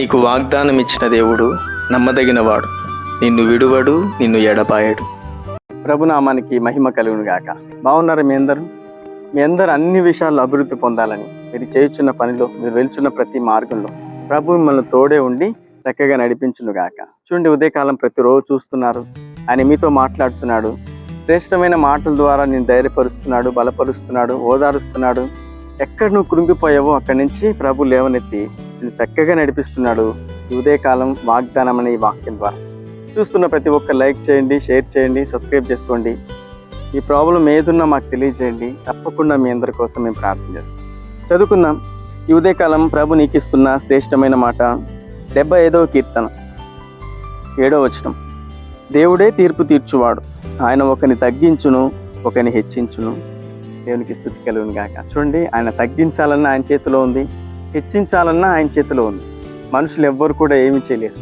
నీకు వాగ్దానం ఇచ్చిన దేవుడు నమ్మదగినవాడు, నిన్ను విడువడు, నిన్ను ఎడబాయడు. ప్రభునామానికి మహిమ కలుగును గాక. బాగున్నారు మీ అందరూ అన్ని విషయాల్లో అభివృద్ధి పొందాలని, మీరు చేయుచున్న పనిలో, మీరు వెళ్తున్న ప్రతి మార్గంలో ప్రభు మిమ్మల్ని తోడే ఉండి చక్కగా నడిపించును గాక. చూడండి, ఉదయకాలం ప్రతిరోజు చూస్తున్నారు, ఆయన మీతో మాట్లాడుతున్నాడు. శ్రేష్టమైన మాటల ద్వారా నేను ధైర్యపరుస్తున్నాడు, బలపరుస్తున్నాడు, ఓదారుస్తున్నాడు. ఎక్కడ నువ్వు కృంగిపోయావో అక్కడి నుంచి ప్రభు లేవనెత్తి నేను చక్కగా నడిపిస్తున్నాడు. ఈ ఉదయకాలం వాగ్దానం అనే ఈ వాక్యం ద్వారా చూస్తున్న ప్రతి ఒక్క లైక్ చేయండి, షేర్ చేయండి, సబ్స్క్రైబ్ చేసుకోండి. ఈ ప్రాబ్లం ఏదున్నా మాకు తెలియజేయండి. తప్పకుండా మీ అందరి కోసం మేము ప్రార్థన చేస్తాం. చదువుకుందాం. ఈ ఉదయకాలం ప్రభు నీకు ఇస్తున్న శ్రేష్టమైన మాట 75వ కీర్తన 7వ వచనం. దేవుడే తీర్పు తీర్చువాడు, ఆయన ఒకరిని తగ్గించును, ఒకరిని హెచ్చించును. దేవునికి స్తుతి కలుగును గాక. చూడండి, ఆయన తగ్గించాలన్నా ఆయన చేతిలో ఉంది, హెచ్చించాలన్నా ఆయన చేతిలో ఉంది. మనుషులు ఎవ్వరు కూడా ఏమి చేయలేరు.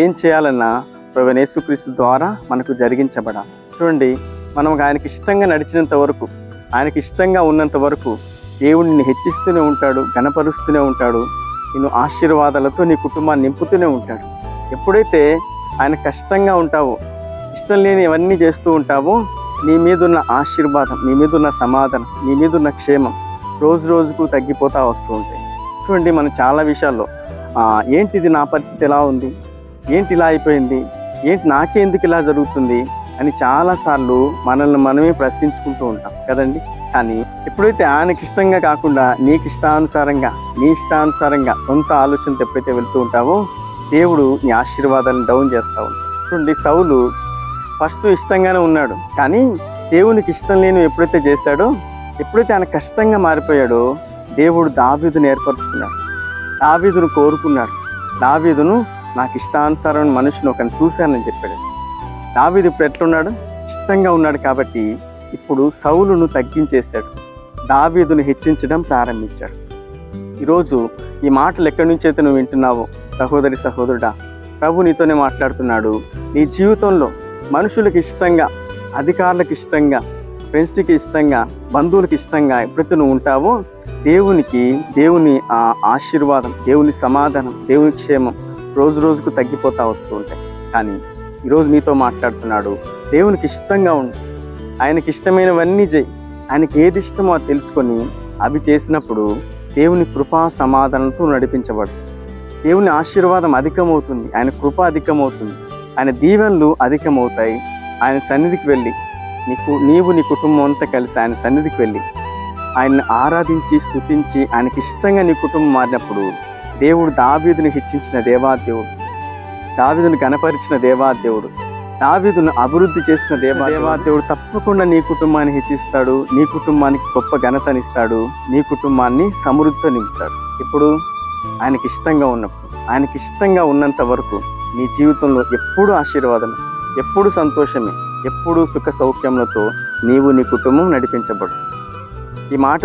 ఏం చేయాలన్నా ప్రభువైన యేసుక్రీస్తు ద్వారా మనకు జరిగించబడాలి. చూడండి, మనం ఆయనకి ఇష్టంగా నడిచినంత వరకు, ఆయనకి ఇష్టంగా ఉన్నంత వరకు దేవుడిని హెచ్చిస్తూనే ఉంటాడు, ఘనపరుస్తూనే ఉంటాడు. నిన్ను ఆశీర్వాదాలతో నీ కుటుంబాన్ని నింపుతూనే ఉంటాడు. ఎప్పుడైతే ఆయన కష్టంగా ఉంటావో, ఇష్టం లేని ఇవన్నీ చేస్తూ ఉంటావో, నీ మీదున్న ఆశీర్వాదం, నీ మీదున్న సమాధానం, నీ మీదున్న క్షేమం రోజు రోజుకు తగ్గిపోతూ వస్తూ ఉంటాయి. చూడండి, మనం చాలా విషయాల్లో ఏంటిది నా పరిస్థితి ఎలా ఉంది, ఏంటి ఇలా అయిపోయింది, ఏంటి నాకే ఎందుకు ఇలా జరుగుతుంది అని చాలాసార్లు మనల్ని మనమే ప్రశ్నించుకుంటూ ఉంటాం కదండి. కానీ ఎప్పుడైతే ఆయనకి ఇష్టంగా కాకుండా నీకు ఇష్టానుసారంగా, నీ ఇష్టానుసారంగా సొంత ఆలోచనతో ఎప్పుడైతే వెళ్తూ ఉంటావో, దేవుడు నీ ఆశీర్వాదాలను డౌన్ చేస్తూ ఉంటాడు. చూడండి, సౌలు ఫస్ట్ ఇష్టంగానే ఉన్నాడు, కానీ దేవునికి ఇష్టం లేని ఎప్పుడైతే చేశాడో, ఎప్పుడైతే ఆయన కష్టంగా మారిపోయాడో, దేవుడు దావీదును ఏర్పరచుకున్నాడు, దావీదును కోరుకున్నాడు. దావీదును నాకు ఇష్టానుసారమైన మనుషుని ఒకరిని చూశానని చెప్పాడు. దావీదు ఇప్పుడు ఎట్లున్నాడు? ఇష్టంగా ఉన్నాడు. కాబట్టి ఇప్పుడు సౌలును తగ్గించేశాడు, దావీదును హెచ్చించడం ప్రారంభించాడు. ఈరోజు ఈ మాటలు ఎక్కడి నుంచి అయితే నువ్వు వింటున్నావో సహోదరి సహోదరుడా, ప్రభు నీతోనే మాట్లాడుతున్నాడు. నీ జీవితంలో మనుషులకు ఇష్టంగా, అధికారులకు ఇష్టంగా, ఫ్రెండ్స్కి ఇష్టంగా, బంధువులకు ఇష్టంగా ఎప్పుడైతే నువ్వు ఉంటావో, దేవుని ఆశీర్వాదం, దేవుని సమాధానం, దేవుని క్షేమం రోజు రోజుకు తగ్గిపోతూ వస్తూ ఉంటాయి. కానీ ఈరోజు నీతో మాట్లాడుతున్నాడు, దేవునికి ఇష్టంగా ఉండు, ఆయనకి ఇష్టమైనవన్నీ చేయి. ఆయనకి ఏది ఇష్టమో అది తెలుసుకొని అవి చేసినప్పుడు దేవుని కృపా సమాధానంతో నడిపించబడు. దేవుని ఆశీర్వాదం అధికమవుతుంది, ఆయన కృప అధికమవుతుంది, ఆయన దీవెనలు అధికమవుతాయి. ఆయన సన్నిధికి వెళ్ళి నీవు నీ కుటుంబం అంతా కలిసి ఆయన సన్నిధికి వెళ్ళి ఆయన్ని ఆరాధించి స్తుతించి ఆయనకి ఇష్టంగా నీ కుటుంబం మారినప్పుడు దేవుడు దావీదుని హెచ్చించిన దేవాదేవుడు, దావీదుని ఘనపరిచిన దేవాదేవుడు, దావీదును అభివృద్ధి చేసిన దేవాదేవుడు తప్పకుండా నీ కుటుంబాన్ని హెచ్చిస్తాడు, నీ కుటుంబానికి గొప్ప ఘనతనిస్తాడు, నీ కుటుంబాన్ని సమృద్ధితో నింపుతాడు. ఇప్పుడు ఆయనకి ఇష్టంగా ఉన్నప్పుడు, ఆయనకి ఇష్టంగా ఉన్నంత వరకు నీ జీవితంలో ఎప్పుడూ ఆశీర్వాదం, ఎప్పుడు సంతోషమే, ఎప్పుడు సుఖ సౌఖ్యములతో నీవు నీ కుటుంబం నడిపించబడు. ఈ మాట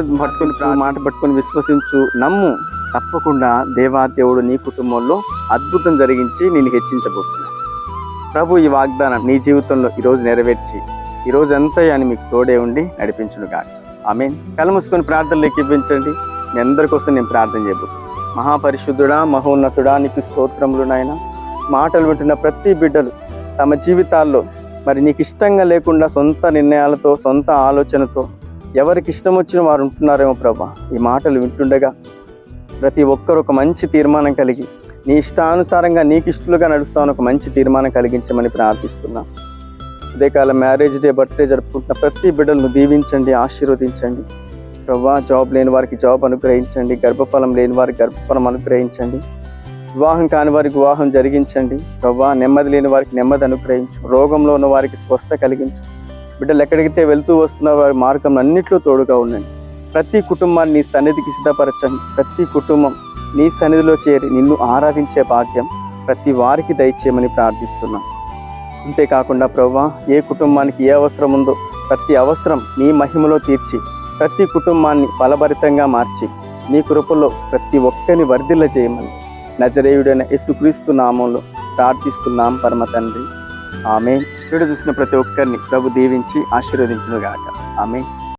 పట్టుకొని విశ్వసించు, నమ్ము. తప్పకుండా దేవాదేవుడు నీ కుటుంబంలో అద్భుతం జరిగించి నేను హెచ్చించబోతున్నాను. ప్రభు ఈ వాగ్దానం నీ జీవితంలో ఈరోజు నెరవేర్చి ఈరోజంతా అని మీకు తోడే ఉండి నడిపించును గాక. ఆమేన్. కళ్ళు మూసుకొని ప్రార్థనలోకి ఇవ్వించండి. మీ అందరి కోసం నేను ప్రార్థన చేయబోతున్నాను. మహాపరిశుద్ధుడా, మహోన్నతుడా, నీకు స్తోత్రములు నాయన. మాటలు వింటున్న ప్రతి బిడ్డలు తమ జీవితాల్లో మరి నీకు ఇష్టంగా లేకుండా సొంత నిర్ణయాలతో, సొంత ఆలోచనతో ఎవరికి ఇష్టం వచ్చిన వారు ఉంటున్నారేమో ప్రభా. ఈ మాటలు వింటుండగా ప్రతి ఒక్కరు ఒక మంచి తీర్మానం కలిగి నీ ఇష్టానుసారంగా నీకు ఇష్టలుగా నడుస్తామని ఒక మంచి తీర్మానం కలిగించమని ప్రార్థిస్తున్నాం. ఉదయకాలం మ్యారేజ్ డే, బర్త్డే జరుపుకుంటున్న ప్రతి బిడ్డలను దీవించండి, ఆశీర్వదించండి ప్రభా. జాబ్ లేని వారికి జాబ్ అనుగ్రహించండి, గర్భఫలం లేని వారికి గర్భఫలం అనుగ్రహించండి, వివాహం కాని వారికి వివాహం జరిగించండి ప్రభా. నెమ్మది లేని వారికి నెమ్మది అనుగ్రహించు, రోగంలో ఉన్న వారికి స్వస్థ కలిగించు. బిడ్డలు ఎక్కడికైతే వెళ్తూ వస్తున్న వారి మార్గం అన్నింటిలో తోడుగా ఉండండి. ప్రతి కుటుంబాన్ని నీ సన్నిధికి సిద్ధపరచండి. ప్రతి కుటుంబం నీ సన్నిధిలో చేరి నిన్ను ఆరాధించే భాగ్యం ప్రతి వారికి దయచేయమని ప్రార్థిస్తున్నాం. అంతేకాకుండా ప్రభా, ఏ కుటుంబానికి ఏ అవసరం ఉందో ప్రతి అవసరం నీ మహిమలో తీర్చి ప్రతి కుటుంబాన్ని బలభరితంగా మార్చి నీ కృపలో ప్రతి ఒక్కరిని వర్ధిల్ల చేయమని నజరేయుడైన యేసుక్రీస్తు నామంలో ప్రార్థిస్తున్నాం పరమ తండ్రి. ఆమేన్. వీడియో చూసిన ప్రతి ఒక్కరిని ప్రభు దీవించి ఆశీర్వదించును గాక. ఆమేన్.